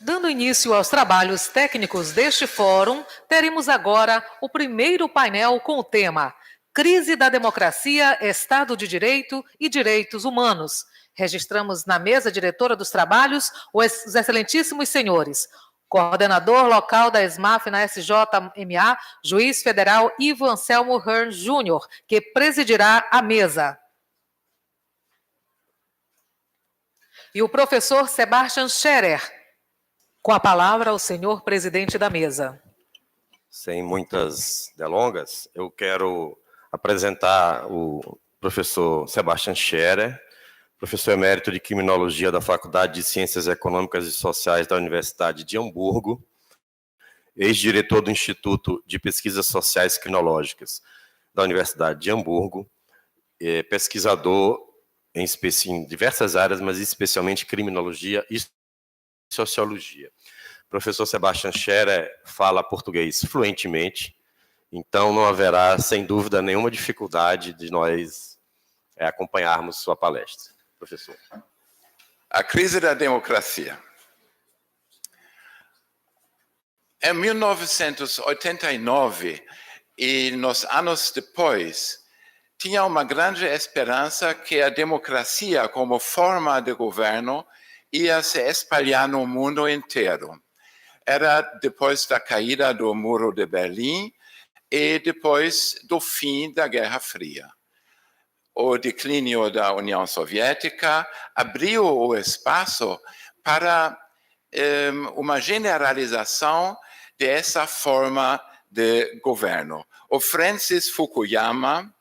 Dando início aos trabalhos técnicos deste fórum, teremos agora o primeiro painel com o tema Crise da Democracia, Estado de Direito e Direitos Humanos. Registramos na mesa diretora dos trabalhos os excelentíssimos senhores, coordenador local da ESMAF na SJMA, juiz federal Ivo Anselmo Hearn Júnior, que presidirá a mesa. E o professor Sebastian Scherer. Com a palavra ao senhor presidente da mesa. Sem muitas delongas, eu quero apresentar o professor Sebastian Scherer, professor emérito de Criminologia da Faculdade de Ciências Econômicas e Sociais da Universidade de Hamburgo, ex-diretor do Instituto de Pesquisas Sociais Crinológicas da Universidade de Hamburgo, pesquisador em diversas áreas, mas especialmente criminologia e sociologia. O professor Sebastian Scherer fala português fluentemente, então não haverá, sem dúvida, nenhuma dificuldade de nós acompanharmos sua palestra. Professor. A crise da democracia. Em 1989 e nos anos depois, tinha uma grande esperança que a democracia como forma de governo ia se espalhar no mundo inteiro. Era depois da caída do Muro de Berlim e depois do fim da Guerra Fria. O declínio da União Soviética abriu o espaço para uma generalização dessa forma de governo. O Francis Fukuyama,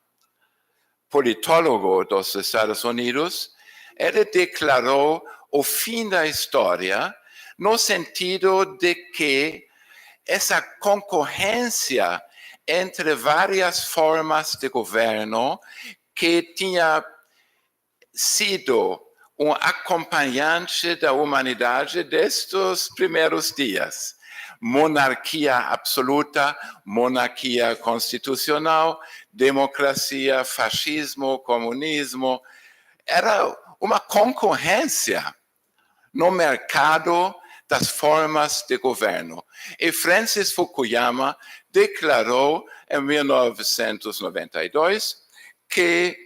politólogo dos Estados Unidos, ele declarou o fim da história no sentido de que essa concorrência entre várias formas de governo que tinha sido um acompanhante da humanidade desde os primeiros dias. Monarquia absoluta, monarquia constitucional, democracia, fascismo, comunismo. Era uma concorrência no mercado das formas de governo. E Francis Fukuyama declarou em 1992 que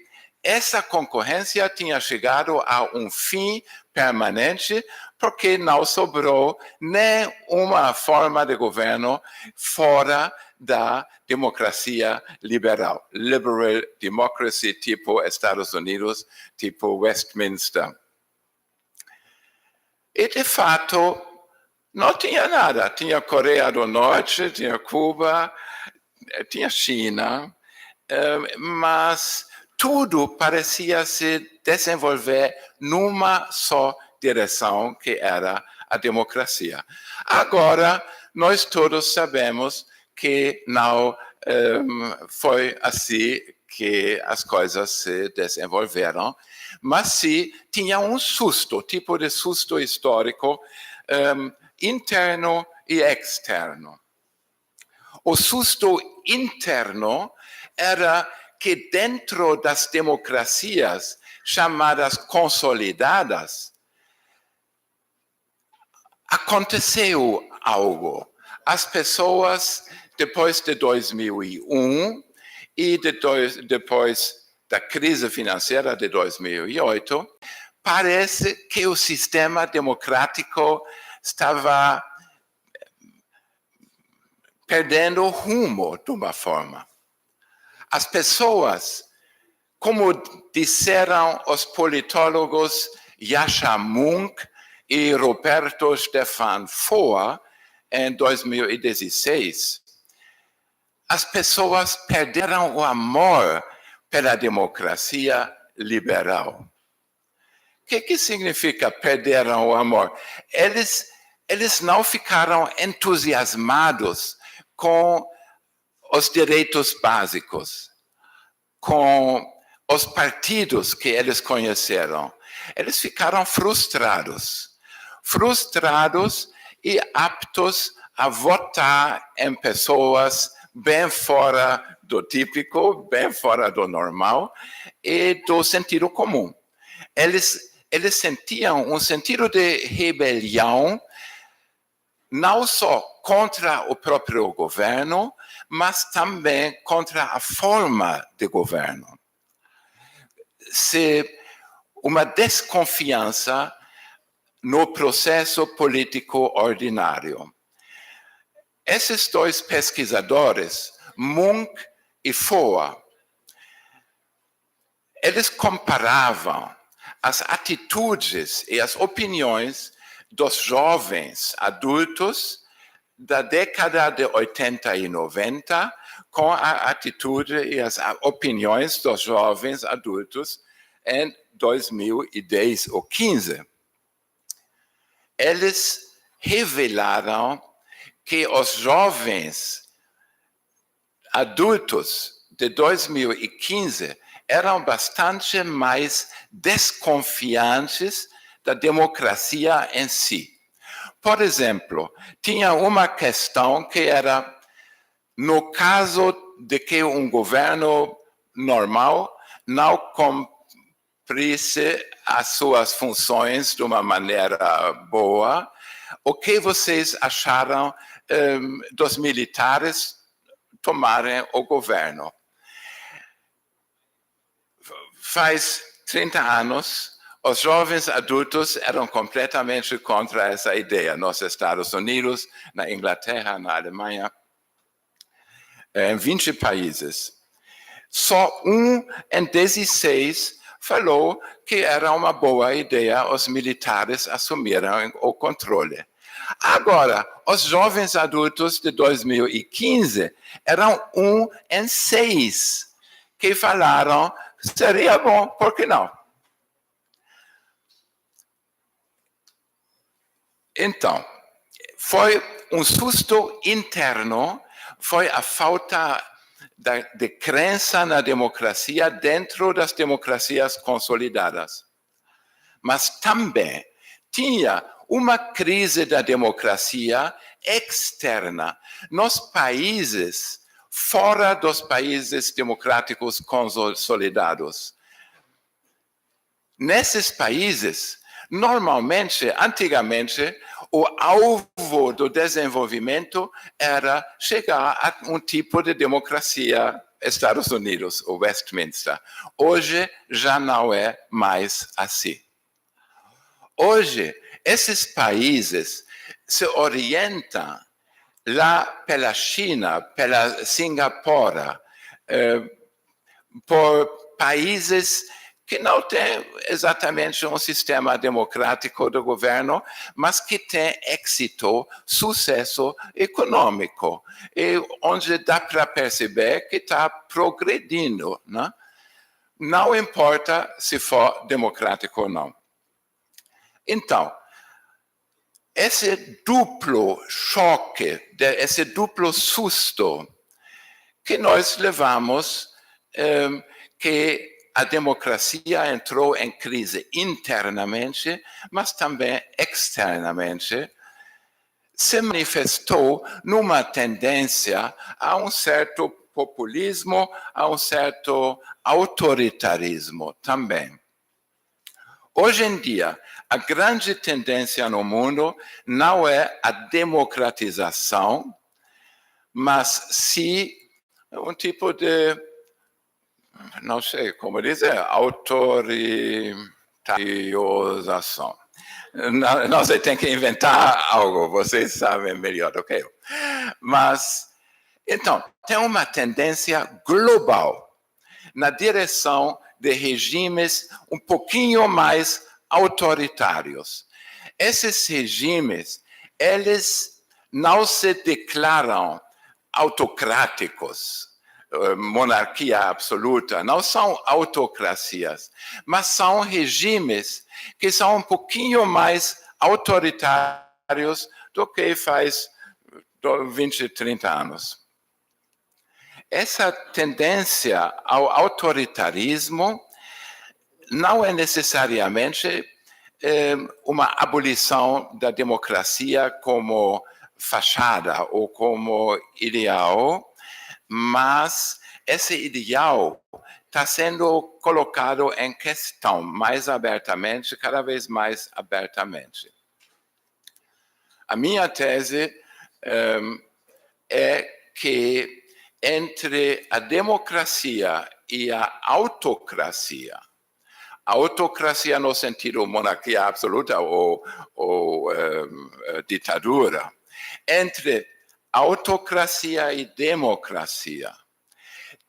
essa concorrência tinha chegado a um fim permanente porque não sobrou nenhuma forma de governo fora da democracia liberal. Liberal democracy tipo Estados Unidos, tipo Westminster. E, de fato, não tinha nada. Tinha Coreia do Norte, tinha Cuba, tinha China, mas tudo parecia se desenvolver numa só direção, que era a democracia. Agora, nós todos sabemos que não foi assim que as coisas se desenvolveram, mas sim tinha um susto, tipo de susto histórico, interno e externo. O susto interno era que dentro das democracias chamadas consolidadas, aconteceu algo. As pessoas, depois de 2001 e depois da crise financeira de 2008, parece que o sistema democrático estava perdendo o rumo de uma forma. As pessoas, como disseram os politólogos Yascha Mounk e Roberto Stefan Foer em 2016, as pessoas perderam o amor pela democracia liberal. O que significa perderam o amor? Eles não ficaram entusiasmados com os direitos básicos, com os partidos que eles conheceram. Eles ficaram frustrados e aptos a votar em pessoas bem fora do típico, bem fora do normal e do sentido comum. Eles sentiam um sentido de rebelião não só contra o próprio governo, mas também contra a forma de governo. Uma desconfiança no processo político ordinário. Esses dois pesquisadores, Munk e Foa, eles comparavam as atitudes e as opiniões dos jovens adultos da década de 80 e 90 com a atitude e as opiniões dos jovens adultos em 2010 ou 15. Eles revelaram que os jovens adultos de 2015 eram bastante mais desconfiantes da democracia em si. Por exemplo, tinha uma questão que era, no caso de que um governo normal não cumprisse as suas funções de uma maneira boa, o que vocês acharam dos militares tomarem o governo? Faz 30 anos, os jovens adultos eram completamente contra essa ideia nos Estados Unidos, na Inglaterra, na Alemanha, em 20 países. Só em 16 falou que era uma boa ideia os militares assumirem o controle. Agora, os jovens adultos de 2015 eram em 6 que falaram seria bom, por que não? Então, foi um susto interno, foi a falta de crença na democracia dentro das democracias consolidadas. Mas também tinha uma crise da democracia externa nos países fora dos países democráticos consolidados. Nesses países, normalmente, antigamente, o alvo do desenvolvimento era chegar a um tipo de democracia Estados Unidos, o Westminster. Hoje já não é mais assim. Hoje, esses países se orientam lá pela China, pela Singapura, por países que não têm exatamente um sistema democrático de governo, mas que têm êxito, sucesso econômico, e onde dá para perceber que está progredindo, né? Não importa se for democrático ou não. Então, esse duplo choque, esse duplo susto que nós levamos, que a democracia entrou em crise internamente, mas também externamente, se manifestou numa tendência a um certo populismo, a um certo autoritarismo também. Hoje em dia, a grande tendência no mundo não é a democratização, mas sim um tipo de, não sei como dizer, autoritarização. Não sei, tem que inventar algo, vocês sabem melhor do que eu. Mas, então, tem uma tendência global na direção de regimes um pouquinho mais autoritários. Esses regimes, eles não se declaram autocráticos, monarquia absoluta, não são autocracias, mas são regimes que são um pouquinho mais autoritários do que faz 20, 30 anos. Essa tendência ao autoritarismo não é necessariamente uma abolição da democracia como fachada ou como ideal, mas esse ideal está sendo colocado em questão mais abertamente, cada vez mais abertamente. A minha tese é que entre a democracia e a autocracia no sentido monarquia absoluta ou ditadura, entre autocracia e democracia,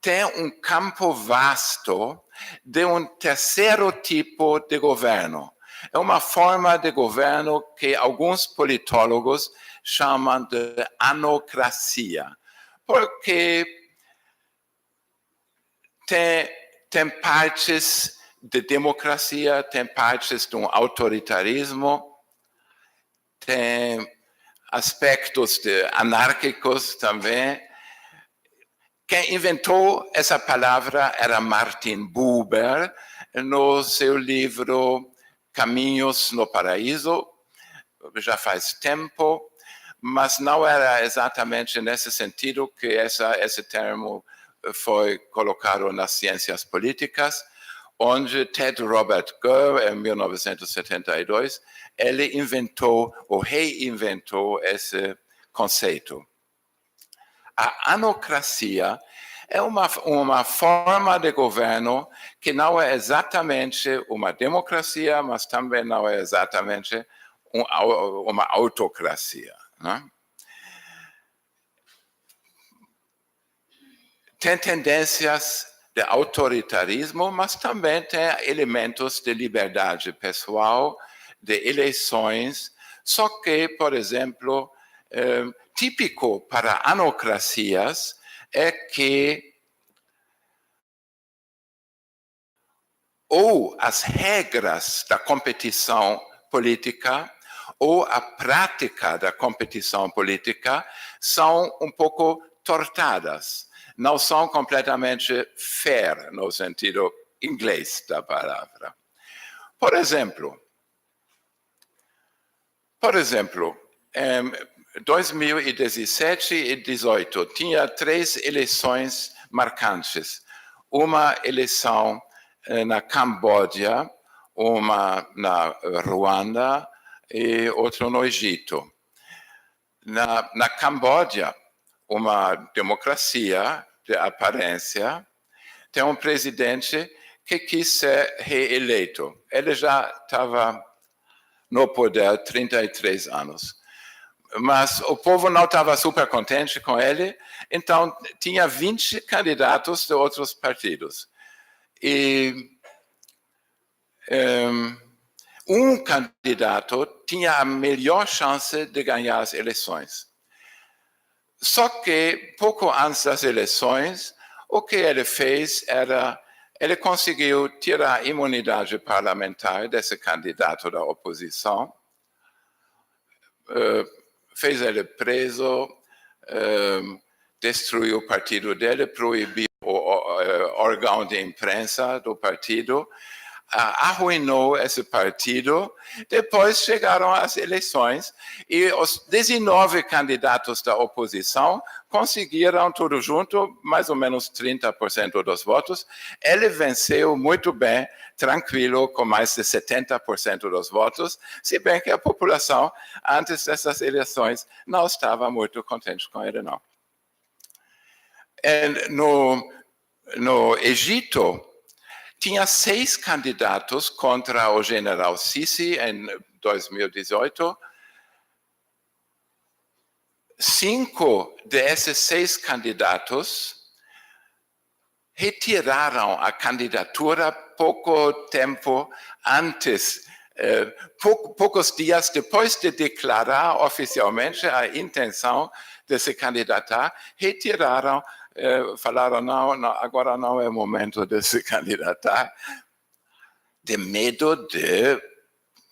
tem um campo vasto de um terceiro tipo de governo. É uma forma de governo que alguns politólogos chamam de anocracia, porque tem partes de democracia, tem partes de um autoritarismo, tem aspectos anárquicos também. Quem inventou essa palavra era Martin Buber, no seu livro Caminhos no Paraíso, já faz tempo, mas não era exatamente nesse sentido que esse termo foi colocado nas ciências políticas, onde Ted Robert Gurr, em 1972, ele inventou ou reinventou esse conceito. A anocracia é uma forma de governo que não é exatamente uma democracia, mas também não é exatamente uma autocracia, né? Tem tendências de autoritarismo, mas também tem elementos de liberdade pessoal, de eleições, só que, por exemplo, típico para anocracias é que ou as regras da competição política ou a prática da competição política são um pouco tortadas. Não são completamente fair, no sentido inglês da palavra. Por exemplo, em 2017 e 2018, tinha 3 eleições marcantes. Uma eleição na Camboja, uma na Ruanda e outra no Egito. Na Camboja, uma democracia de aparência, tem um presidente que quis ser reeleito. Ele já estava no poder há 33 anos. Mas o povo não estava super contente com ele, então tinha 20 candidatos de outros partidos. E um candidato tinha a melhor chance de ganhar as eleições. Só que, pouco antes das eleições, o que ele fez era, ele conseguiu tirar a imunidade parlamentar desse candidato da oposição, fez ele preso, destruiu o partido dele, proibiu o órgão de imprensa do partido, arruinou esse partido. Depois chegaram as eleições e os 19 candidatos da oposição conseguiram tudo junto, mais ou menos 30% dos votos. Ele venceu muito bem, tranquilo, com mais de 70% dos votos, se bem que a população, antes dessas eleições, não estava muito contente com ele, não. No Egito, tinha 6 candidatos contra o general Sisi em 2018. 5 desses 6 candidatos retiraram a candidatura pouco tempo antes, poucos dias depois de declarar oficialmente a intenção de se candidatar, retiraram. Falaram, não, agora não é o momento de se candidatar, de medo de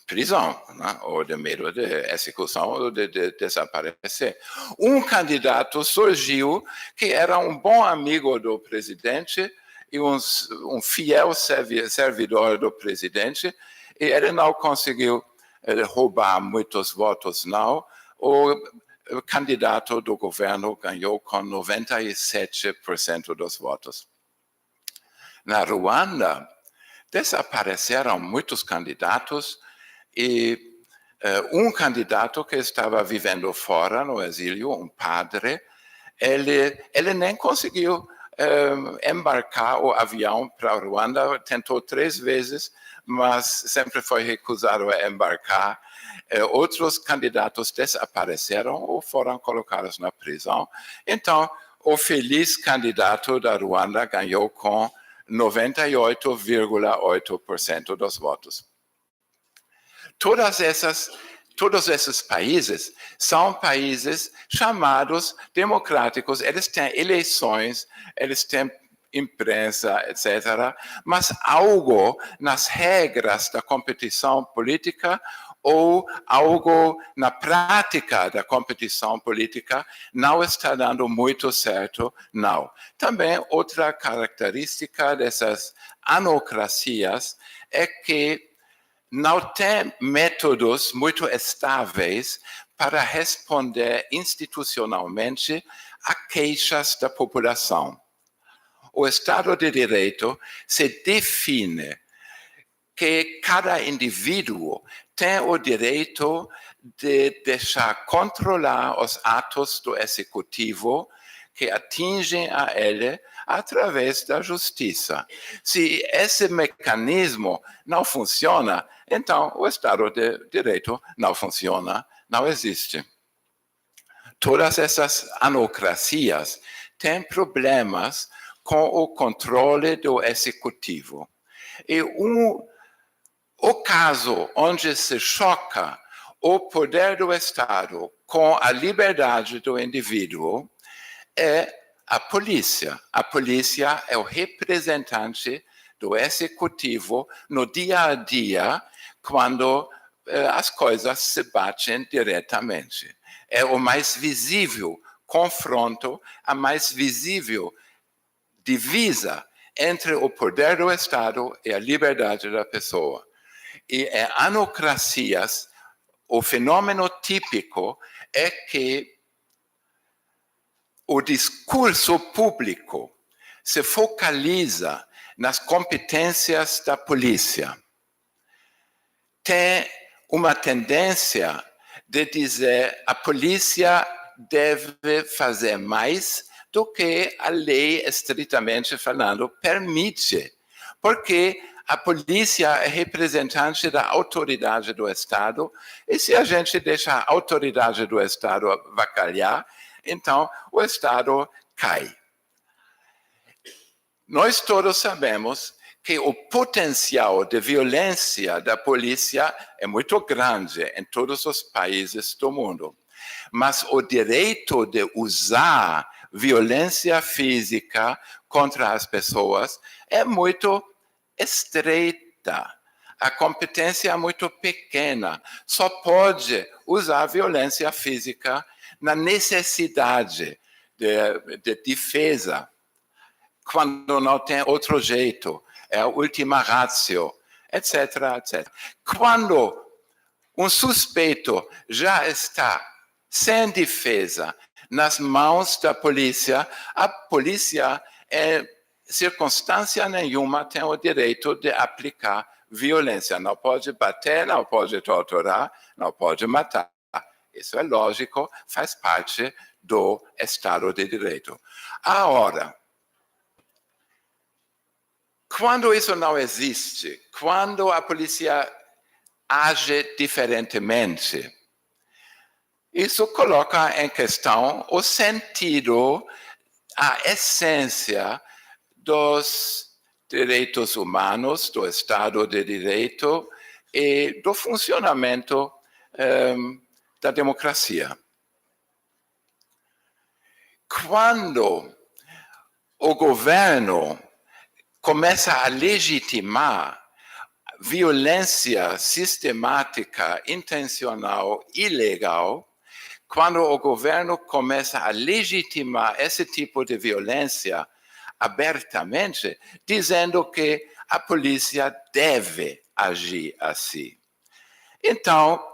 prisão, né? Ou de medo de execução ou de desaparecer. Um candidato surgiu que era um bom amigo do presidente e um fiel servidor do presidente, e ele não conseguiu roubar muitos votos, não. O candidato do governo ganhou com 97% dos votos. Na Ruanda, desapareceram muitos candidatos e Um candidato que estava vivendo fora, no exílio, um padre, ele nem conseguiu embarcar o avião para Ruanda, tentou 3 vezes, mas sempre foi recusado a embarcar. Outros candidatos desapareceram ou foram colocados na prisão. Então, o feliz candidato da Ruanda ganhou com 98,8% dos votos. Todos esses países são países chamados democráticos. Eles têm eleições, eles têm imprensa, etc. Mas algo nas regras da competição política ou algo na prática da competição política não está dando muito certo, não. Também outra característica dessas anocracias é que não tem métodos muito estáveis para responder institucionalmente a queixas da população. O Estado de Direito se define que cada indivíduo tem o direito de deixar controlar os atos do executivo que atingem a ele através da justiça. Se esse mecanismo não funciona, então o Estado de Direito não funciona, não existe. Todas essas anocracias têm problemas com o controle do executivo. E o caso onde se choca o poder do Estado com a liberdade do indivíduo é a polícia. A polícia é o representante do executivo no dia a dia, quando as coisas se batem diretamente. É o mais visível confronto, a mais visível divisa entre o poder do Estado e a liberdade da pessoa. E em anocracias, o fenômeno típico é que o discurso público se focaliza nas competências da polícia. Tem uma tendência de dizer a polícia deve fazer mais do que a lei, estritamente falando, permite. Porque a polícia é representante da autoridade do Estado, e se a gente deixa a autoridade do Estado avacalhar, então o Estado cai. Nós todos sabemos que o potencial de violência da polícia é muito grande em todos os países do mundo. Mas o direito de usar violência física contra as pessoas é muito estreita. A competência é muito pequena. Só pode usar violência física na necessidade de defesa, quando não tem outro jeito, é a última ratio, etc, etc. Quando um suspeito já está sem defesa nas mãos da polícia, a polícia, em circunstância nenhuma, tem o direito de aplicar violência. Não pode bater, não pode torturar, não pode matar. Isso é lógico, faz parte do Estado de Direito. Agora, quando isso não existe, quando a polícia age diferentemente, isso coloca em questão o sentido, a essência dos direitos humanos, do Estado de Direito e do funcionamento da democracia. Quando o governo começa a legitimar violência sistemática, intencional, ilegal, quando o governo começa a legitimar esse tipo de violência abertamente, dizendo que a polícia deve agir assim. Então,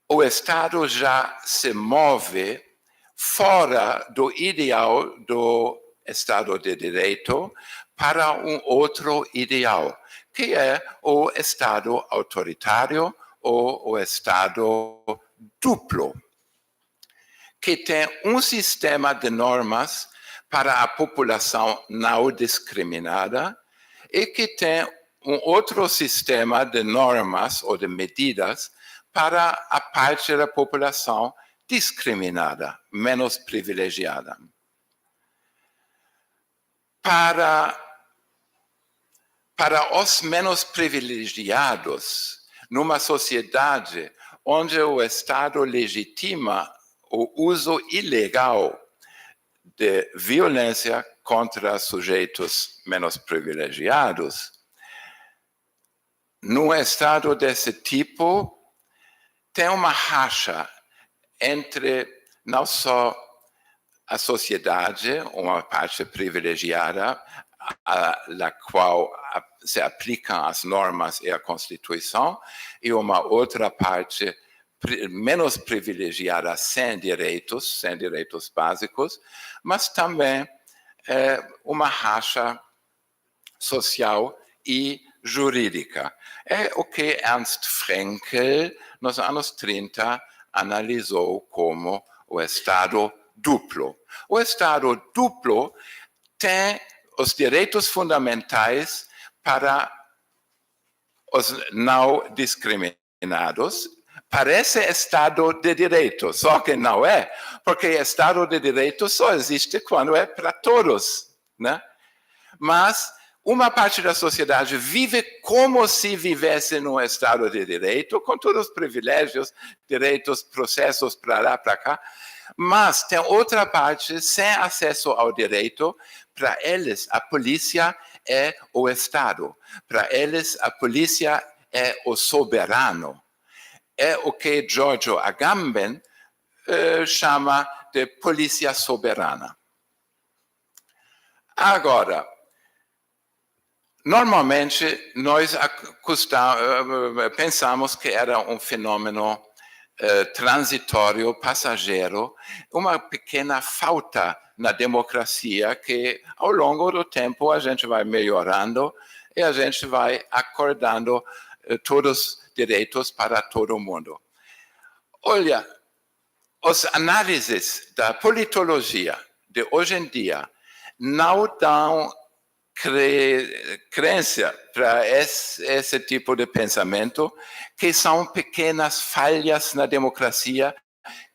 o Estado já se move fora do ideal do Estado de Direito para um outro ideal, que é o Estado autoritário, ou o Estado duplo, que tem um sistema de normas para a população não discriminada e que tem um outro sistema de normas ou de medidas para a parte da população discriminada, menos privilegiada. Para os menos privilegiados, numa sociedade onde o Estado legitima o uso ilegal de violência contra sujeitos menos privilegiados, num Estado desse tipo, tem uma racha entre não só a sociedade, uma parte privilegiada, a qual se aplicam as normas e a Constituição, e uma outra parte menos privilegiada sem direitos básicos, mas também uma racha social e jurídica. É o que Ernst Fraenkel, nos anos 30, analisou como o Estado duplo. O Estado duplo tem os direitos fundamentais para os não discriminados. Parece Estado de Direito, só que não é, porque Estado de Direito só existe quando é para todos, né? Mas uma parte da sociedade vive como se vivesse num Estado de Direito, com todos os privilégios, direitos, processos para lá, para cá, mas tem outra parte sem acesso ao direito. Para eles, a polícia é o Estado. Para eles, a polícia é o soberano. É o que Giorgio Agamben chama de polícia soberana. Agora, normalmente nós pensamos que era um fenômeno transitório, passageiro, uma pequena falta na democracia que ao longo do tempo a gente vai melhorando e a gente vai acordando todos os direitos para todo mundo. Olha, as análises da politologia de hoje em dia não dão crença para esse tipo de pensamento, que são pequenas falhas na democracia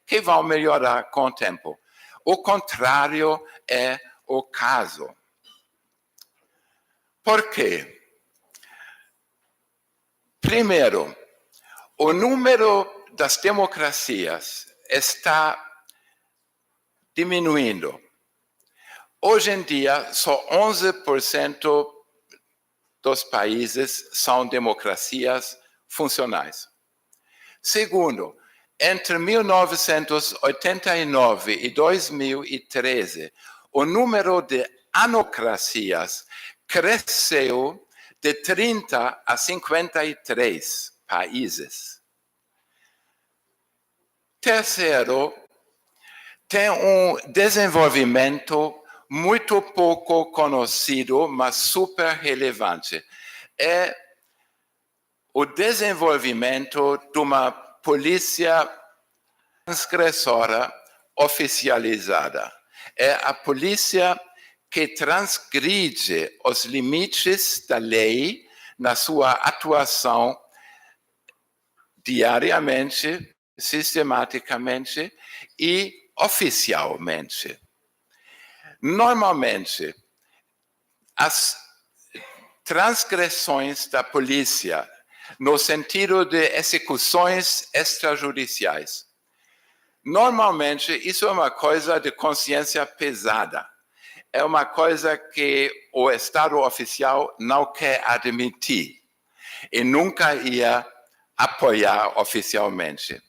que vão melhorar com o tempo. O contrário é o caso. Por quê? Primeiro, o número das democracias está diminuindo. Hoje em dia, só 11% dos países são democracias funcionais. Segundo, entre 1989 e 2013, o número de anocracias cresceu de 30 a 53 países. Terceiro, tem um desenvolvimento muito pouco conhecido, mas super relevante. É o desenvolvimento de uma polícia transgressora oficializada. É a polícia que transgride os limites da lei na sua atuação diariamente, sistematicamente e oficialmente. Normalmente, as transgressões da polícia, no sentido de execuções extrajudiciais, normalmente isso é uma coisa de consciência pesada. É uma coisa que o Estado oficial não quer admitir e nunca ia apoiar oficialmente.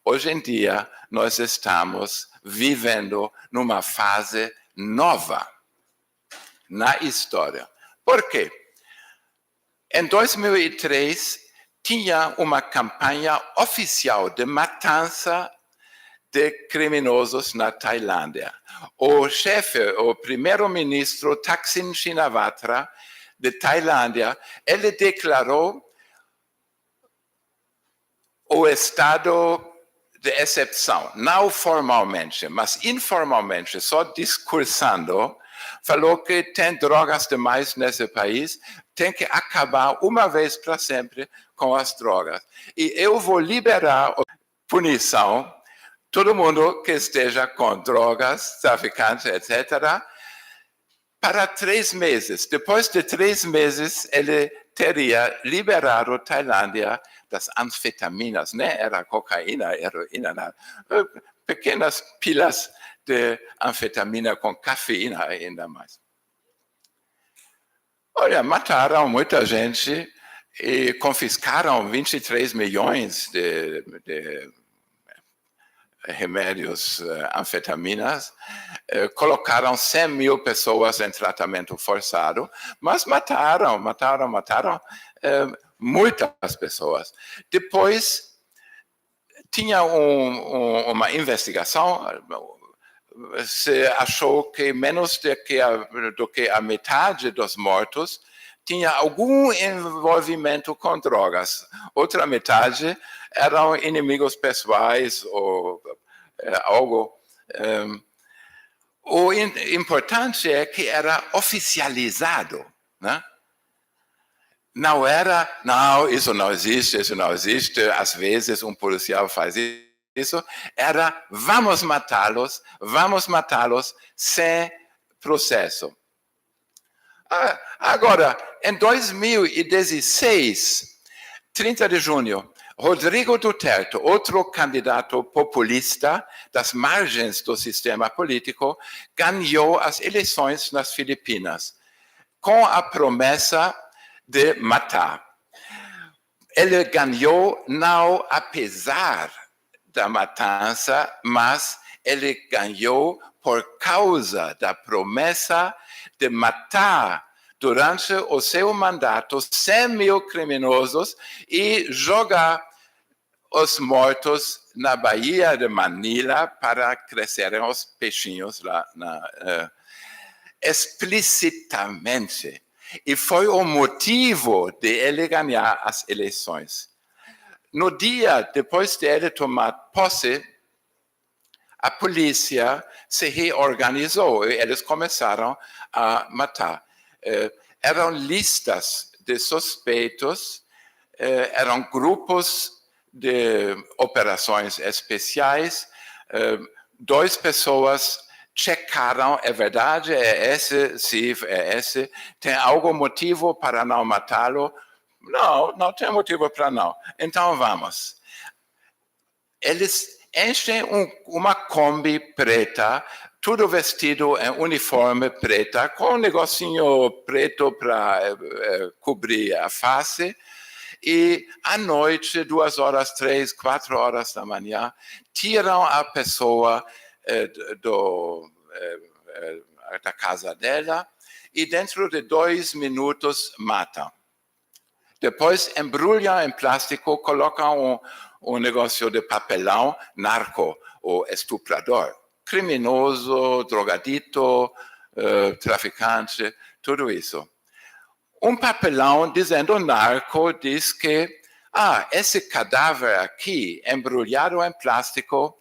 Hoje em dia, nós estamos vivendo numa fase nova na história. Por quê? Em 2003, tinha uma campanha oficial de matança de criminosos na Tailândia. O chefe, o primeiro-ministro Thaksin Shinawatra de Tailândia, ele declarou o estado de exceção, não formalmente, mas informalmente, só discursando, falou que tem drogas demais nesse país, tem que acabar uma vez para sempre com as drogas. E eu vou liberar a punição, todo mundo que esteja com drogas, traficantes, etc., para 3 meses. Depois de 3 meses, ele teria liberado a Tailândia das anfetaminas, né? Era cocaína, heroína, nada. Pequenas pilas de anfetamina com cafeína ainda mais. Olha, mataram muita gente e confiscaram 23 milhões de remédios, anfetaminas, colocaram 100 mil pessoas em tratamento forçado, mas mataram muitas pessoas. Depois, tinha uma investigação, se achou que menos do que a metade dos mortos tinha algum envolvimento com drogas. Outra metade eram inimigos pessoais ou algo. O importante é que era oficializado, né? Não era, não, isso não existe, às vezes um policial faz isso, era vamos matá-los sem processo. Agora, em 2016, 30 de junho, Rodrigo Duterte, outro candidato populista das margens do sistema político, ganhou as eleições nas Filipinas, com a promessa de matar. Ele ganhou não apesar da matança, mas ele ganhou por causa da promessa de matar durante o seu mandato 100 mil criminosos e jogar os mortos na Baía de Manila para crescerem os peixinhos lá explicitamente. E foi o motivo de ele ganhar as eleições. No dia depois de ele tomar posse, a polícia se reorganizou e eles começaram a matar. Eram listas de suspeitos, eram grupos de operações especiais, 2 pessoas checaram, é verdade, é esse, sim, é esse, tem algum motivo para não matá-lo? Não tem motivo para não. Então vamos. Eles enchem uma Kombi preta, tudo vestido em uniforme preta, com um negocinho preto para cobrir a face, e à noite, 2 horas, 3, 4 horas da manhã, tiram a pessoa da casa dela e dentro de 2 minutos matam. Depois embrulham em plástico, colocam um negócio de papelão, narco ou estuprador, criminoso, drogadito, traficante, tudo isso. Um papelão dizendo narco diz que esse cadáver aqui, embrulhado em plástico,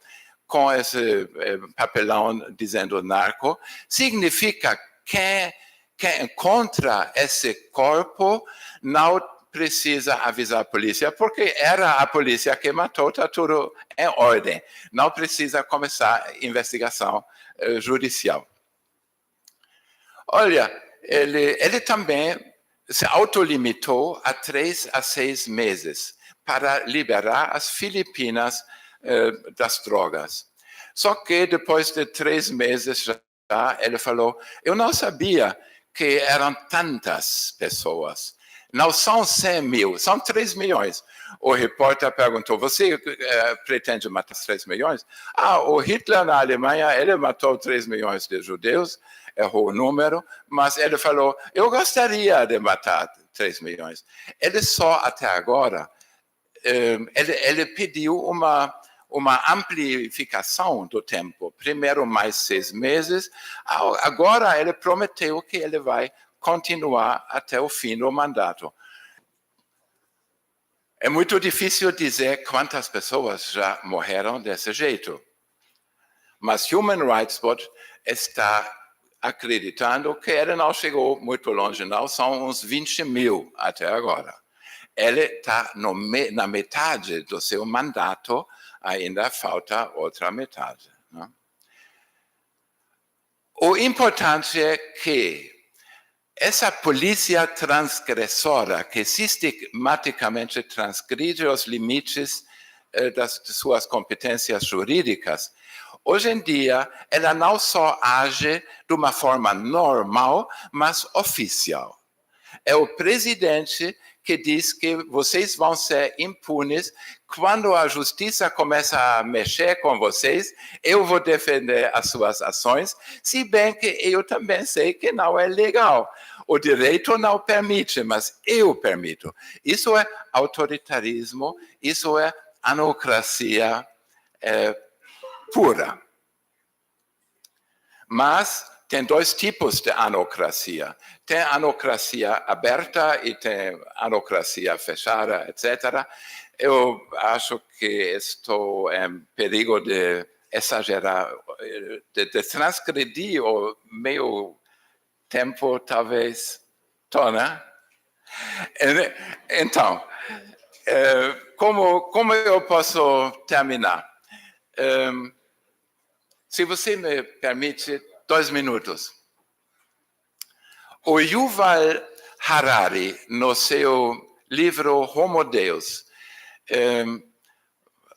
com esse papelão dizendo narco, significa que quem encontra esse corpo não precisa avisar a polícia, porque era a polícia que matou, está tudo em ordem. Não precisa começar a investigação judicial. Olha, ele também se autolimitou a 3 a 6 meses para liberar as Filipinas das drogas. Só que depois de 3 meses já ele falou, eu não sabia que eram tantas pessoas. Não são 100 mil, são 3 milhões. O repórter perguntou, você pretende matar 3 milhões? O Hitler na Alemanha, ele matou 3 milhões de judeus, errou o número, mas ele falou, eu gostaria de matar 3 milhões. Ele só, até agora, ele pediu uma amplificação do tempo. Primeiro mais 6 meses, agora ele prometeu que ele vai continuar até o fim do mandato. É muito difícil dizer quantas pessoas já morreram desse jeito. Mas Human Rights Watch está acreditando que ele não chegou muito longe, não. São uns 20 mil até agora. Ele está na metade do seu mandato, ainda falta outra metade. Não? O importante é que essa polícia transgressora, que sistematicamente transgride os limites das suas competências jurídicas, hoje em dia, ela não só age de uma forma normal, mas oficial. É o presidente que diz que vocês vão ser impunes. Quando a justiça começa a mexer com vocês, eu vou defender as suas ações, se bem que eu também sei que não é legal. O direito não permite, mas eu permito. Isso é autoritarismo, isso é anocracia pura. Mas tem dois tipos de anocracia. Tem anocracia aberta e tem anocracia fechada, etc. Eu acho que estou em perigo de exagerar, de transgredir o meu tempo, talvez. Né? Então, como eu posso terminar? Se você me permite, 2 minutos. O Yuval Harari, no seu livro Homo Deus,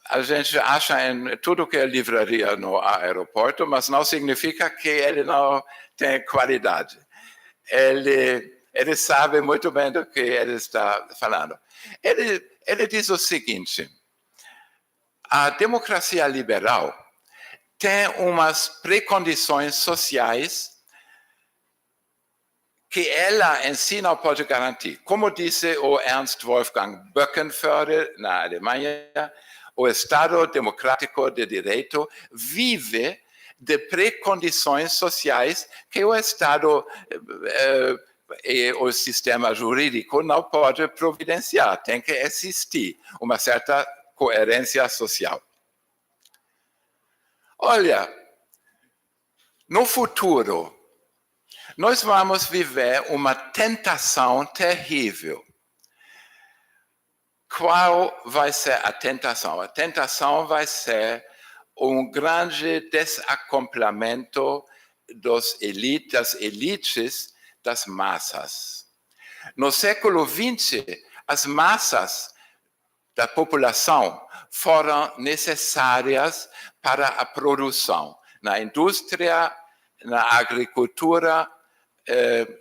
a gente acha em tudo que é livraria no aeroporto, mas não significa que ele não tem qualidade. Ele sabe muito bem do que ele está falando. Ele diz o seguinte: a democracia liberal tem umas precondições sociais que ela em si não pode garantir. Como disse o Ernst Wolfgang Böckenförde, na Alemanha, o Estado Democrático de Direito vive de precondições sociais que o Estado e o sistema jurídico não pode providenciar. Tem que existir uma certa coerência social. Olha, no futuro, nós vamos viver uma tentação terrível. Qual vai ser a tentação? A tentação vai ser um grande desacoplamento das elites das massas. No século XX, as massas da população foram necessárias para a produção. Na indústria, na agricultura,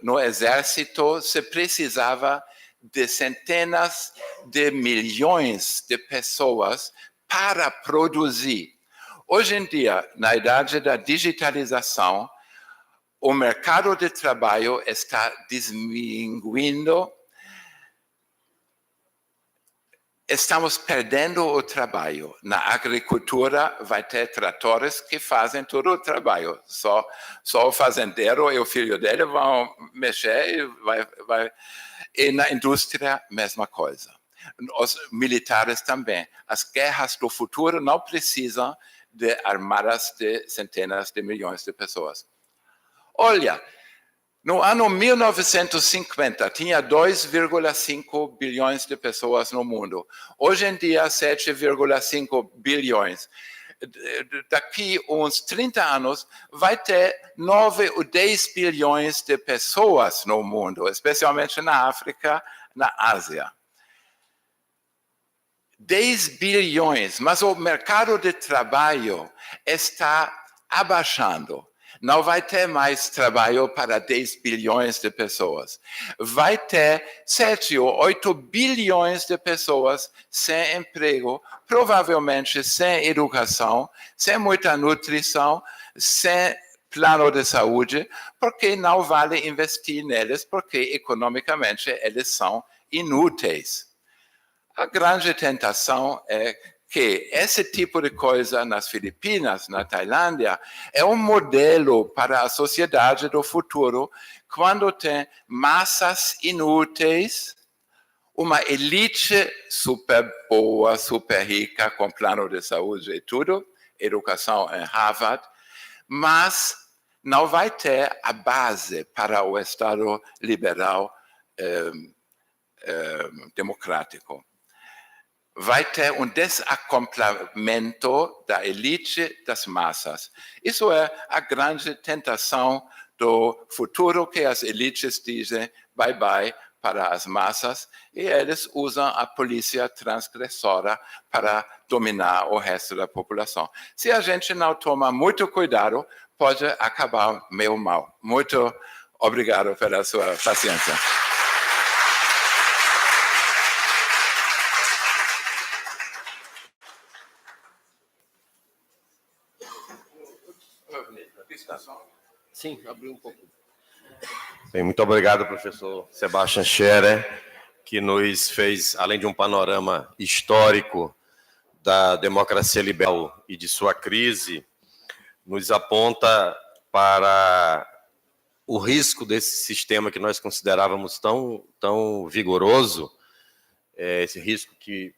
no exército, se precisava de centenas de milhões de pessoas para produzir. Hoje em dia, na idade da digitalização, o mercado de trabalho está diminuindo. Estamos perdendo o trabalho. Na agricultura vai ter tratores que fazem todo o trabalho. Só o fazendeiro e o filho dele vão mexer e na indústria, mesma coisa. Os militares também. As guerras do futuro não precisam de armadas de centenas de milhões de pessoas. Olha, no ano 1950, tinha 2,5 bilhões de pessoas no mundo. Hoje em dia, 7,5 bilhões. Daqui uns 30 anos, vai ter 9 ou 10 bilhões de pessoas no mundo, especialmente na África, na Ásia. 10 bilhões, mas o mercado de trabalho está abaixando. Não vai ter mais trabalho para 10 bilhões de pessoas. Vai ter 7 ou 8 bilhões de pessoas sem emprego, provavelmente sem educação, sem muita nutrição, sem plano de saúde, porque não vale investir neles, porque economicamente eles são inúteis. A grande tentação é que esse tipo de coisa nas Filipinas, na Tailândia, é um modelo para a sociedade do futuro, quando tem massas inúteis, uma elite super boa, super rica, com plano de saúde e tudo, educação em Harvard, mas não vai ter a base para o Estado liberal democrático. Vai ter um desacoplamento da elite das massas. Isso é a grande tentação do futuro, que as elites dizem bye-bye para as massas, e eles usam a polícia transgressora para dominar o resto da população. Se a gente não toma muito cuidado, pode acabar meio mal. Muito obrigado pela sua paciência. Sim, abriu um pouco. Bem, muito obrigado, professor Sebastian Scherer, que nos fez, além de um panorama histórico da democracia liberal e de sua crise, nos aponta para o risco desse sistema que nós considerávamos tão vigoroso, esse risco que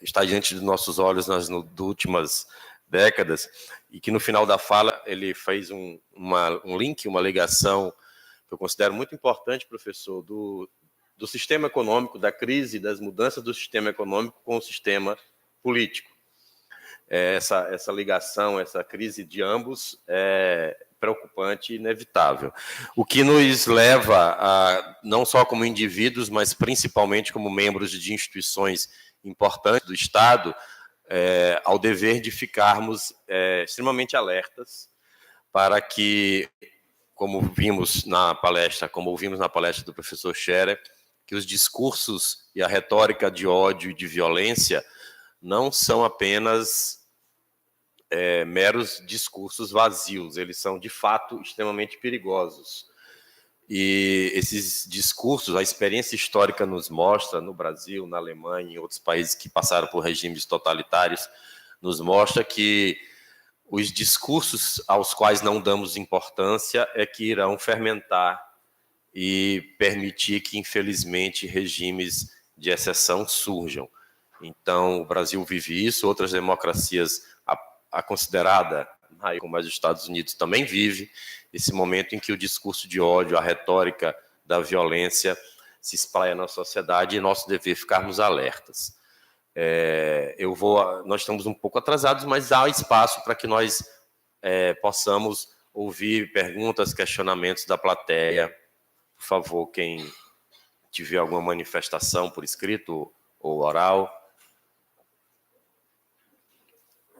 está diante dos nossos olhos nas últimas décadas, e que no final da fala ele fez um link, uma ligação que eu considero muito importante, professor, do sistema econômico, da crise, das mudanças do sistema econômico com o sistema político. Essa ligação, essa crise de ambos é preocupante e inevitável. O que nos leva a, não só como indivíduos, mas principalmente como membros de instituições importantes do Estado, ao dever de ficarmos extremamente alertas para que, como ouvimos na palestra do professor Scherer, que os discursos e a retórica de ódio e de violência não são apenas meros discursos vazios, eles são, de fato, extremamente perigosos. E esses discursos, a experiência histórica nos mostra, no Brasil, na Alemanha, em outros países que passaram por regimes totalitários, nos mostra que os discursos aos quais não damos importância é que irão fermentar e permitir que, infelizmente, regimes de exceção surjam. Então, o Brasil vive isso, outras democracias, a considerada, como os Estados Unidos, também vive esse momento em que o discurso de ódio, a retórica da violência se espraia na sociedade, e nosso dever é ficarmos alertas. Nós estamos um pouco atrasados, mas há espaço para que nós possamos ouvir perguntas, questionamentos da plateia. Por favor, quem tiver alguma manifestação por escrito ou oral,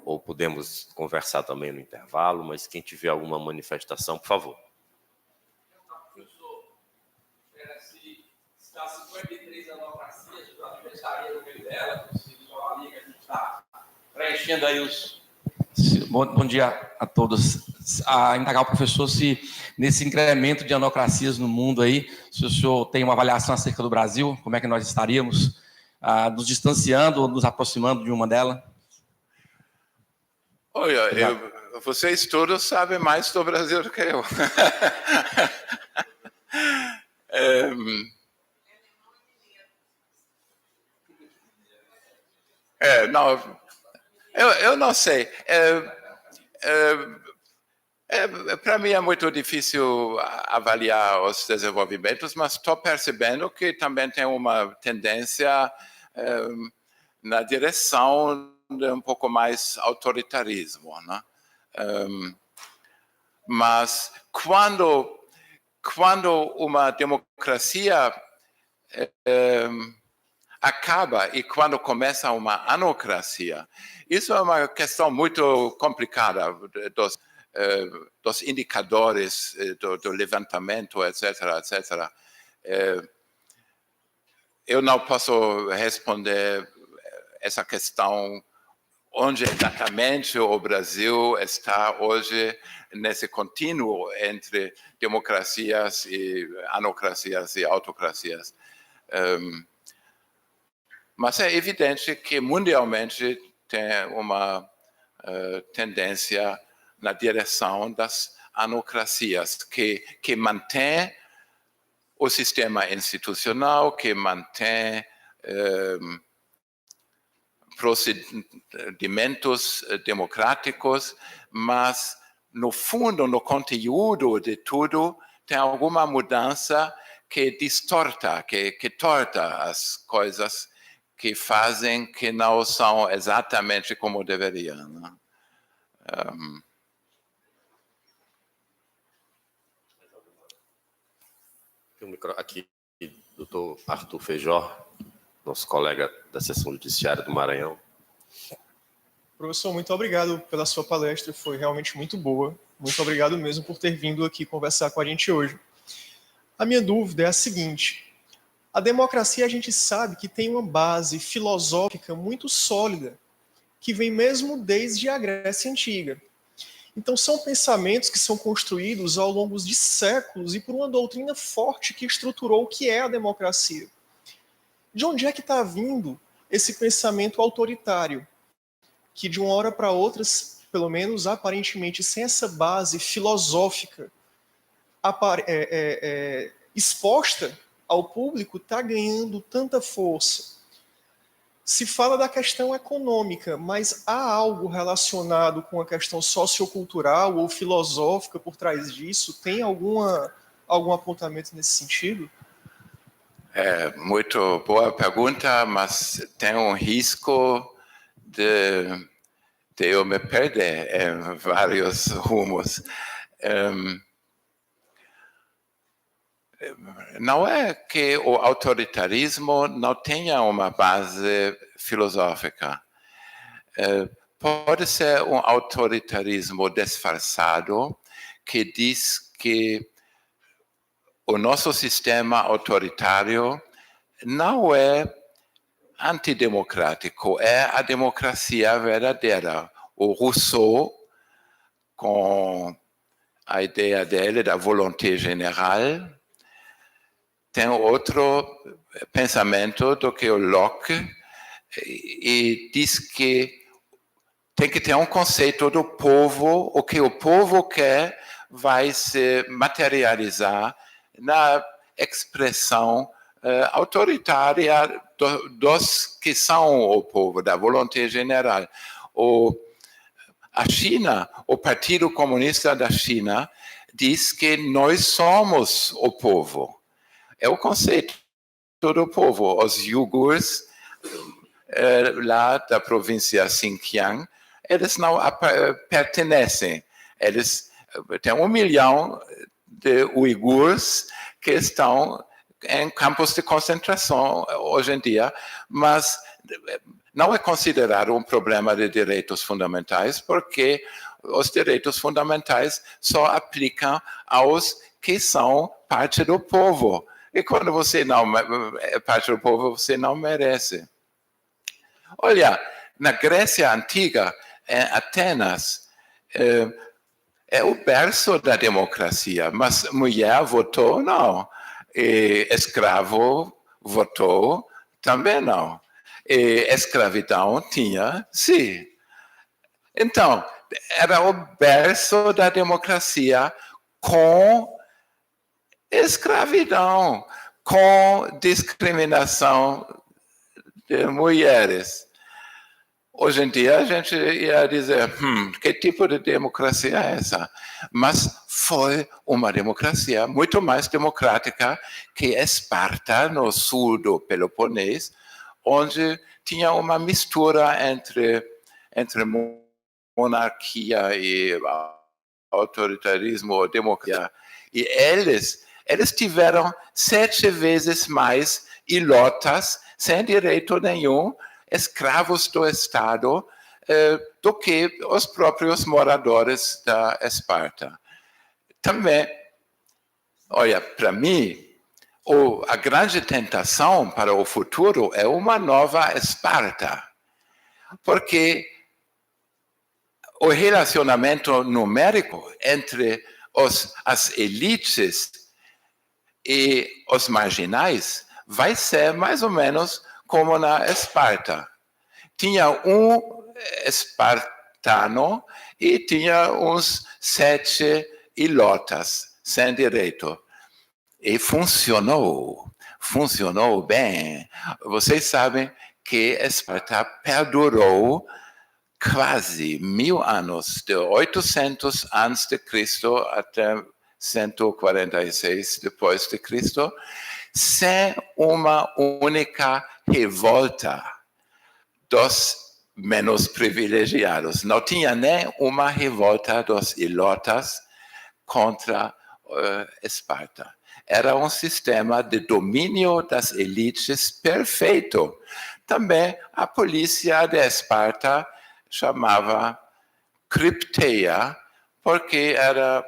ou podemos conversar também no intervalo, mas quem tiver alguma manifestação, por favor. Professor, se está 53 democracias, eu aniversaria no meio dela, se só ali que a gente está preenchendo aí os... Bom dia a todos. A indagar o professor se, nesse incremento de democracias no mundo aí, se o senhor tem uma avaliação acerca do Brasil, como é que nós estaríamos nos distanciando ou nos aproximando de uma delas? Olha, vocês todos sabem mais do Brasil do que eu. Não, eu não sei. Para mim é muito difícil avaliar os desenvolvimentos, mas estou percebendo que também tem uma tendência na direção de um pouco mais autoritarismo, né? Mas quando uma democracia acaba e quando começa uma anocracia, isso é uma questão muito complicada dos indicadores do levantamento, etc., etc. Eu não posso responder essa questão onde exatamente o Brasil está hoje nesse contínuo entre democracias e anocracias e autocracias. Mas é evidente que mundialmente tem uma tendência na direção das anocracias, que mantém o sistema institucional que mantém procedimentos democráticos, mas no fundo, no conteúdo de tudo, tem alguma mudança que distorta, que torta as coisas, que fazem que não são exatamente como deveriam. Né? Aqui, doutor Arthur Feijó, nosso colega da Seção Judiciária do Maranhão. Professor, muito obrigado pela sua palestra, foi realmente muito boa. Muito obrigado mesmo por ter vindo aqui conversar com a gente hoje. A minha dúvida é a seguinte: a democracia, a gente sabe que tem uma base filosófica muito sólida, que vem mesmo desde a Grécia Antiga. Então, são pensamentos que são construídos ao longo de séculos e por uma doutrina forte que estruturou o que é a democracia. De onde é que está vindo esse pensamento autoritário, que de uma hora para outra, pelo menos aparentemente sem essa base filosófica exposta ao público, está ganhando tanta força? Se fala da questão econômica, mas há algo relacionado com a questão sociocultural ou filosófica por trás disso? Tem algum apontamento nesse sentido? Muito boa pergunta, mas tem um risco de eu me perder em vários rumos. Não é que o autoritarismo não tenha uma base filosófica. Pode ser um autoritarismo disfarçado que diz que o nosso sistema autoritário não é antidemocrático, é a democracia verdadeira. O Rousseau, com a ideia dele da volonté geral, tem outro pensamento do que o Locke, e diz que tem que ter um conceito do povo, o que o povo quer vai se materializar na expressão autoritária dos que são o povo, da volonté geral. A China, o Partido Comunista da China, diz que nós somos o povo. É o conceito do povo. Os uigures, lá da província Xinjiang, eles não pertencem. Eles têm 1 milhão de uigures que estão em campos de concentração hoje em dia, mas não é considerado um problema de direitos fundamentais, porque os direitos fundamentais só aplicam aos que são parte do povo. E quando você não é parte do povo, você não merece. Olha, na Grécia Antiga, em Atenas, é o berço da democracia, mas mulher votou, não. E escravo votou, também não. E escravidão tinha, sim. Então, era o berço da democracia com escravidão, com discriminação de mulheres. Hoje em dia a gente ia dizer, que tipo de democracia é essa? Mas foi uma democracia muito mais democrática que Esparta, no sul do Peloponês, onde tinha uma mistura entre monarquia e autoritarismo ou democracia. E eles tiveram 7 vezes mais ilotas, sem direito nenhum, escravos do Estado, do que os próprios moradores da Esparta. Também, olha, para mim, a grande tentação para o futuro é uma nova Esparta, porque o relacionamento numérico entre as elites e os marginais vai ser mais ou menos como na Esparta. Tinha um espartano e tinha uns 7 ilotas sem direito. E funcionou bem. Vocês sabem que Esparta perdurou quase 1000 anos, de 800 a.C. até 146 depois de Cristo, sem uma única revolta dos menos privilegiados. Não tinha nem uma revolta dos ilotas contra Esparta. Era um sistema de domínio das elites perfeito. Também a polícia de Esparta chamava cripteia, porque era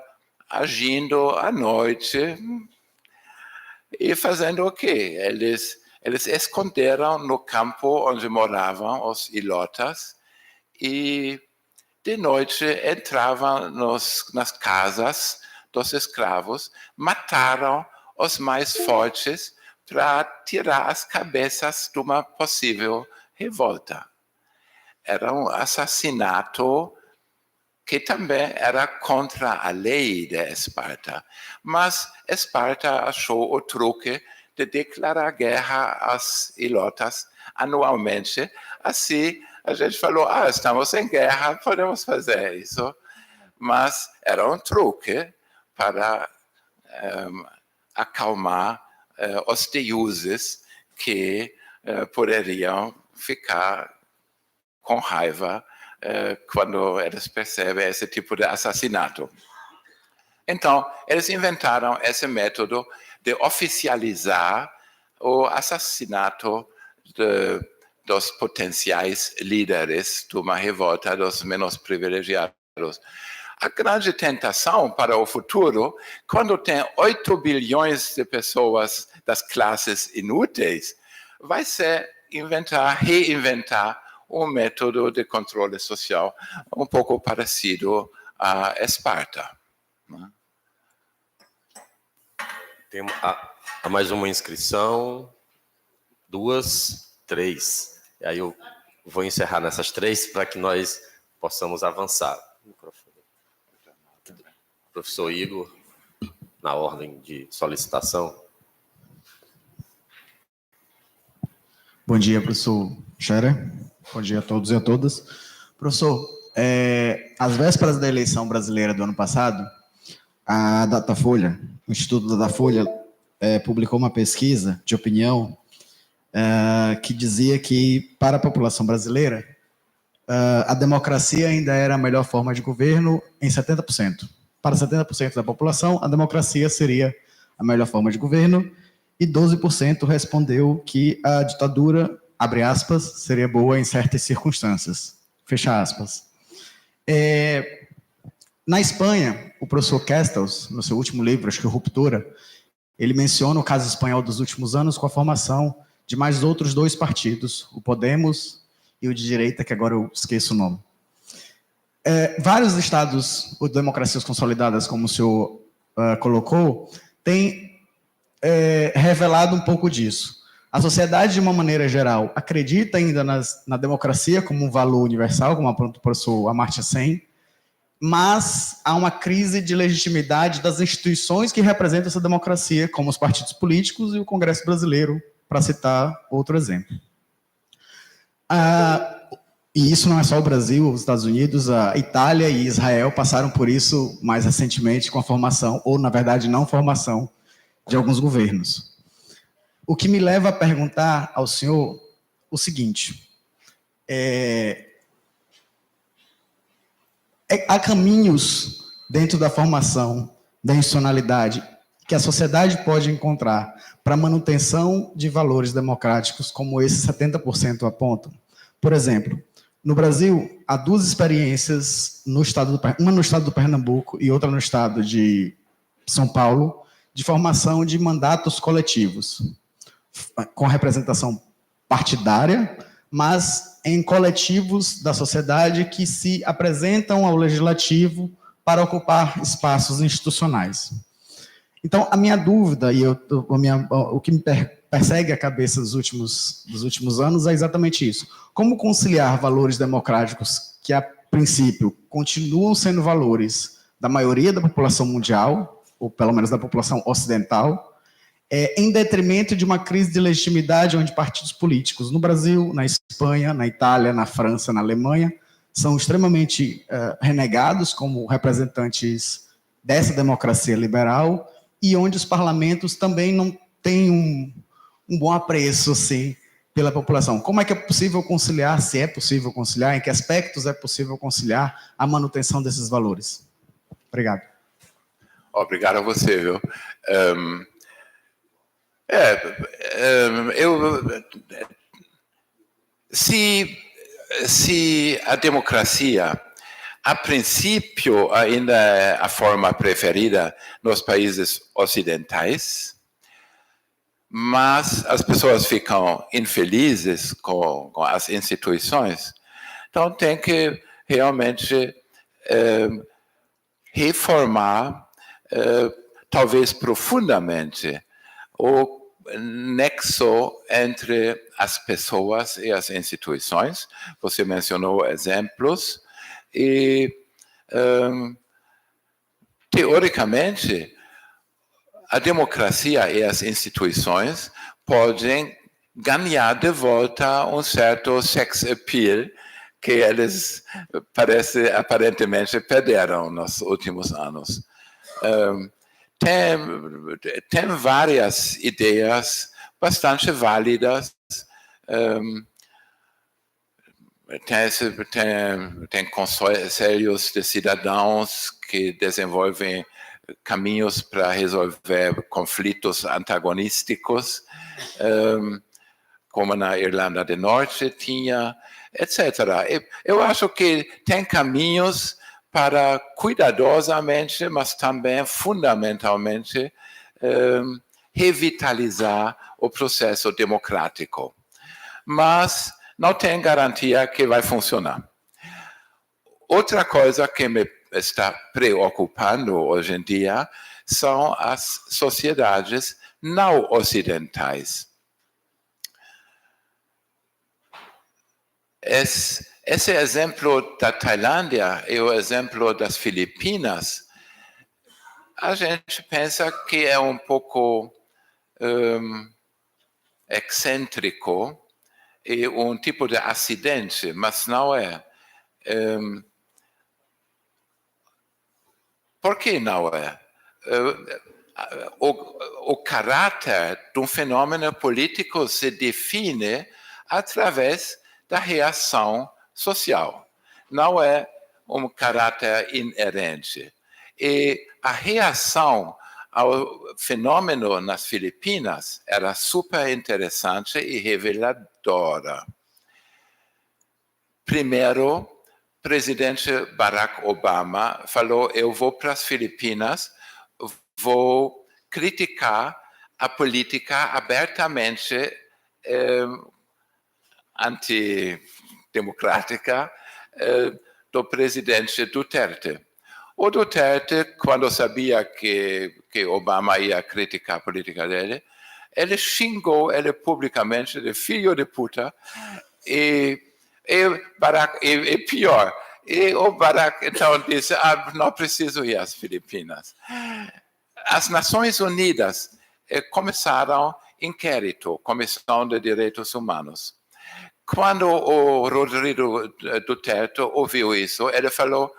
agindo à noite e fazendo o quê? Eles esconderam no campo onde moravam os ilotas e de noite entravam nas casas dos escravos, mataram os mais fortes para tirar as cabeças de uma possível revolta. Era um assassinato que também era contra a lei de Esparta. Mas Esparta achou o truque de declarar guerra às ilotas anualmente. Assim, a gente falou, estamos em guerra, podemos fazer isso. Mas era um truque para acalmar os deuses que poderiam ficar com raiva quando eles percebem esse tipo de assassinato. Então, eles inventaram esse método de oficializar o assassinato dos potenciais líderes de uma revolta dos menos privilegiados. A grande tentação para o futuro, quando tem 8 bilhões de pessoas das classes inúteis, vai ser reinventar um método de controle social um pouco parecido a Esparta. Tem mais uma inscrição, 2, 3. E aí eu vou encerrar nessas 3 para que nós possamos avançar. Professor Igor, na ordem de solicitação. Bom dia, professor Scherer. Bom dia a todos e a todas. Professor, às vésperas da eleição brasileira do ano passado, a Datafolha, o Instituto Datafolha, publicou uma pesquisa de opinião que dizia que, para a população brasileira, a democracia ainda era a melhor forma de governo em 70%. Para 70% da população, a democracia seria a melhor forma de governo, e 12% respondeu que a ditadura, abre aspas, seria boa em certas circunstâncias, fecha aspas. Na Espanha, o professor Castells, no seu último livro, acho que Ruptura, ele menciona o caso espanhol dos últimos anos com a formação de mais outros 2 partidos, o Podemos e o de direita, que agora eu esqueço o nome. Vários estados ou democracias consolidadas, como o senhor colocou, têm revelado um pouco disso. A sociedade, de uma maneira geral, acredita ainda na democracia como um valor universal, como aponta o professor Amartya Sen, mas há uma crise de legitimidade das instituições que representam essa democracia, como os partidos políticos e o Congresso Brasileiro, para citar outro exemplo. E isso não é só o Brasil, os Estados Unidos, a Itália e Israel passaram por isso mais recentemente com a formação, ou na verdade não formação, de alguns governos. O que me leva a perguntar ao senhor o seguinte: há caminhos dentro da formação da institucionalidade que a sociedade pode encontrar para a manutenção de valores democráticos como esses 70% apontam? Por exemplo, no Brasil, há 2 experiências, uma no estado do Pernambuco e outra no estado de São Paulo, de formação de mandatos coletivos, com representação partidária, mas em coletivos da sociedade que se apresentam ao legislativo para ocupar espaços institucionais. Então, a minha dúvida, e o que me persegue a cabeça dos últimos anos é exatamente isso. Como conciliar valores democráticos que, a princípio, continuam sendo valores da maioria da população mundial, ou pelo menos da população ocidental, em detrimento de uma crise de legitimidade onde partidos políticos no Brasil, na Espanha, na Itália, na França, na Alemanha, são extremamente renegados como representantes dessa democracia liberal e onde os parlamentos também não têm um bom apreço, assim, pela população. Como é que é possível conciliar, se é possível conciliar, em que aspectos é possível conciliar a manutenção desses valores? Obrigado. Obrigado a você, viu? Se a democracia, a princípio, ainda é a forma preferida nos países ocidentais, mas as pessoas ficam infelizes com as instituições, então tem que realmente reformar, talvez profundamente, o nexo entre as pessoas e as instituições. Você mencionou exemplos e, teoricamente, a democracia e as instituições podem ganhar de volta um certo sex appeal que eles aparentemente perderam nos últimos anos. Tem várias ideias bastante válidas. Tem conselhos de cidadãos que desenvolvem caminhos para resolver conflitos antagonísticos, como na Irlanda do Norte tinha, etc. Eu acho que tem caminhos para cuidadosamente, mas também fundamentalmente, revitalizar o processo democrático. Mas não tem garantia que vai funcionar. Outra coisa que me está preocupando hoje em dia são as sociedades não ocidentais. Esse exemplo da Tailândia e o exemplo das Filipinas, a gente pensa que é um pouco excêntrico e um tipo de acidente, mas não é. Por que não é? O caráter de um fenômeno político se define através da reação social. Não é um caráter inerente. E a reação ao fenômeno nas Filipinas era super interessante e reveladora. Primeiro, o presidente Barack Obama falou: eu vou para as Filipinas, vou criticar a política abertamente antidemocrática do presidente Duterte. O Duterte, quando sabia que Obama ia criticar a política dele, ele xingou ele publicamente de filho de puta e pior. E o Barack então disse: não preciso ir às Filipinas. As Nações Unidas começaram inquérito, Comissão de Direitos Humanos. Quando o Rodrigo Duterte ouviu isso, ele falou: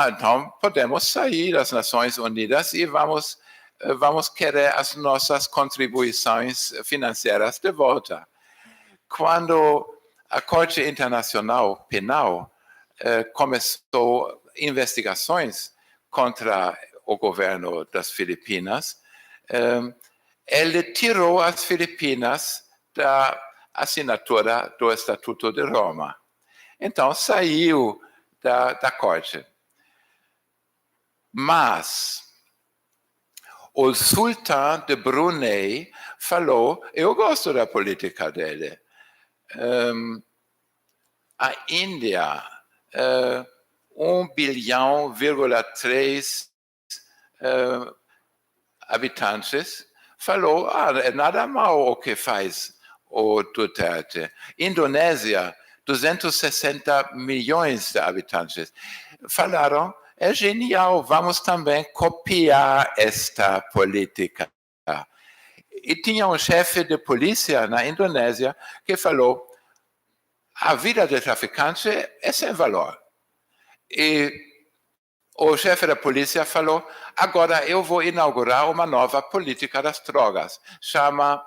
então podemos sair das Nações Unidas e vamos querer as nossas contribuições financeiras de volta. Quando a Corte Internacional Penal começou investigações contra o governo das Filipinas, ele tirou as Filipinas da assinatura do Estatuto de Roma. Então, saiu da Corte. Mas o sultão de Brunei falou: eu gosto da política dele. A Índia, 1,3 bilhão habitantes, falou: é nada mal o que faz o Duterte. Indonésia, 260 milhões de habitantes, falaram: é genial, vamos também copiar esta política. E tinha um chefe de polícia na Indonésia que falou: a vida de traficante é sem valor. E o chefe da polícia falou: agora eu vou inaugurar uma nova política das drogas, chama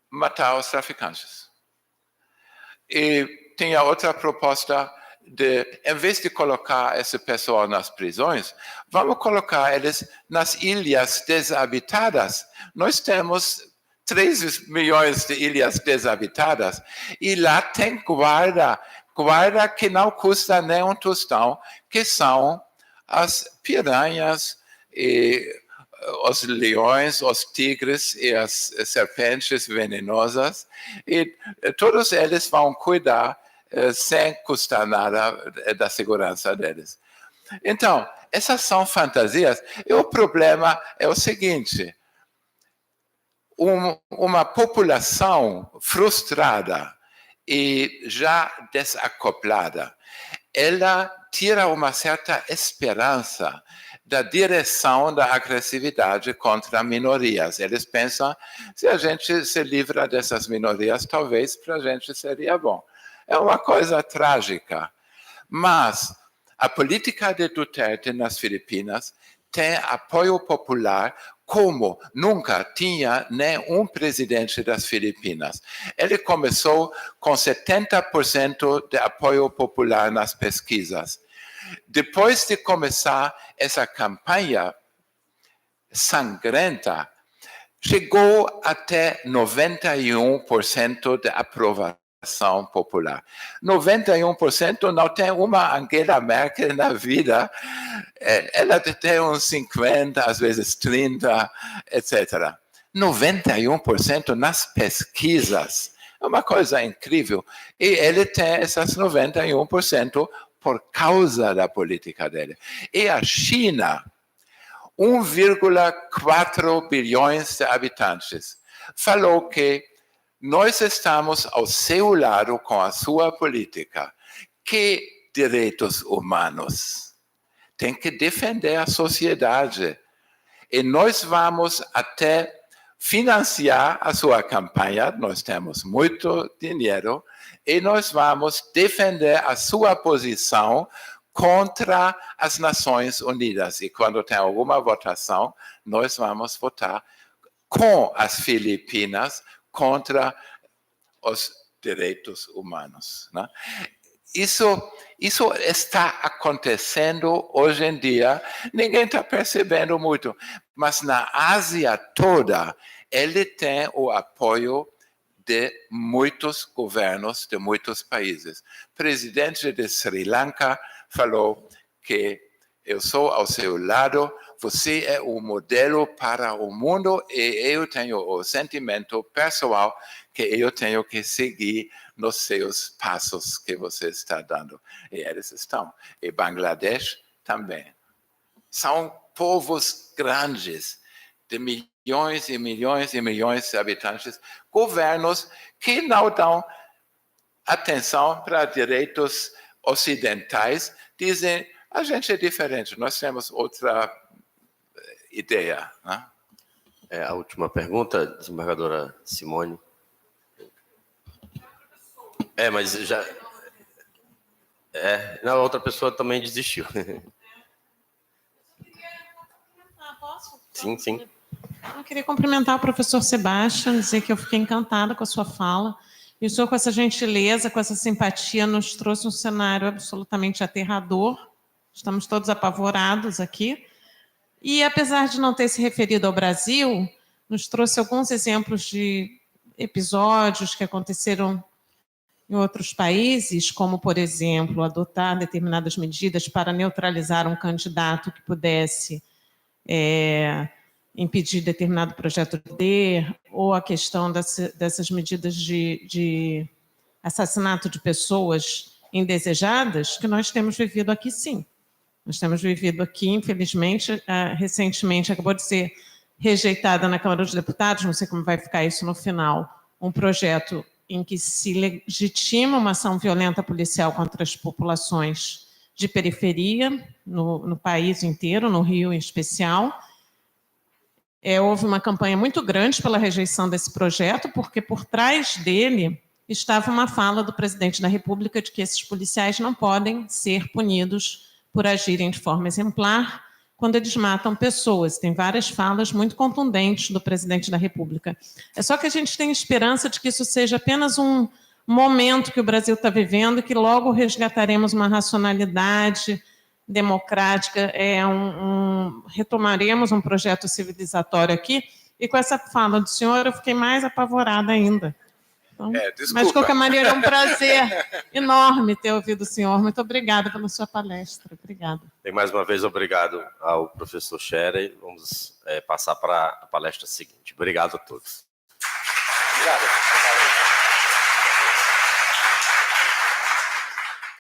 matar os traficantes. E tinha outra proposta de, em vez de colocar esse pessoal nas prisões, vamos colocar eles nas ilhas desabitadas. Nós temos 3 milhões de ilhas desabitadas e lá tem guarda que não custa nem um tostão, que são as piranhas e os leões, os tigres e as serpentes venenosas, e todos eles vão cuidar sem custar nada da segurança deles. Então, essas são fantasias, e o problema é o seguinte: uma população frustrada e já desacoplada, ela tira uma certa esperança da direção da agressividade contra minorias. Eles pensam, se a gente se livra dessas minorias, talvez para a gente seria bom. É uma coisa trágica. Mas a política de Duterte nas Filipinas tem apoio popular como nunca tinha nenhum presidente das Filipinas. Ele começou com 70% de apoio popular nas pesquisas. Depois de começar essa campanha sangrenta, chegou até 91% de aprovação popular. 91% não tem uma Angela Merkel na vida. Ela tem uns 50%, às vezes 30%, etc. 91% nas pesquisas. É uma coisa incrível. E ele tem essas 91% por causa da política dele. E a China, 1,4 bilhões de habitantes, falou que nós estamos ao seu lado com a sua política. Que direitos humanos? Tem que defender a sociedade. E nós vamos até financiar a sua campanha, nós temos muito dinheiro, e nós vamos defender a sua posição contra as Nações Unidas. E quando tem alguma votação, nós vamos votar com as Filipinas contra os direitos humanos, né? Isso está acontecendo hoje em dia, ninguém está percebendo muito, mas na Ásia toda, ele tem o apoio de muitos governos, de muitos países. O presidente de Sri Lanka falou que eu sou ao seu lado, você é o modelo para o mundo e eu tenho o sentimento pessoal que eu tenho que seguir nos seus passos que você está dando. E eles estão. E Bangladesh também. São povos grandes, de milhões e milhões e milhões de habitantes, governos que não dão atenção para direitos ocidentais, dizem, a gente é diferente, nós temos outra ideia, né? A última pergunta, desembargadora Simone. Mas já... não, a outra pessoa também desistiu. Posso? Sim. Eu queria cumprimentar o professor Sebastião, dizer que eu fiquei encantada com a sua fala. E o senhor, com essa gentileza, com essa simpatia, nos trouxe um cenário absolutamente aterrador. Estamos todos apavorados aqui. E, apesar de não ter se referido ao Brasil, nos trouxe alguns exemplos de episódios que aconteceram em outros países, como, por exemplo, adotar determinadas medidas para neutralizar um candidato que pudesse impedir determinado projeto de poder, ou a questão dessas medidas de assassinato de pessoas indesejadas, que nós temos vivido aqui, sim. Nós temos vivido aqui, infelizmente, recentemente, acabou de ser rejeitada na Câmara dos Deputados, não sei como vai ficar isso no final, um projeto em que se legitima uma ação violenta policial contra as populações de periferia, no país inteiro, no Rio em especial. Houve uma campanha muito grande pela rejeição desse projeto, porque por trás dele estava uma fala do presidente da República de que esses policiais não podem ser punidos por agirem de forma exemplar quando eles matam pessoas. Tem várias falas muito contundentes do presidente da República. É só que a gente tem esperança de que isso seja apenas um momento que o Brasil está vivendo e que logo resgataremos uma racionalidade democrática, retomaremos um projeto civilizatório aqui, e com essa fala do senhor eu fiquei mais apavorada ainda. Então, mas, de qualquer maneira, é um prazer enorme ter ouvido o senhor. Muito obrigada pela sua palestra. Obrigada. E mais uma vez, obrigado ao professor Scherer. Vamos passar para a palestra seguinte. Obrigado a todos. Obrigado.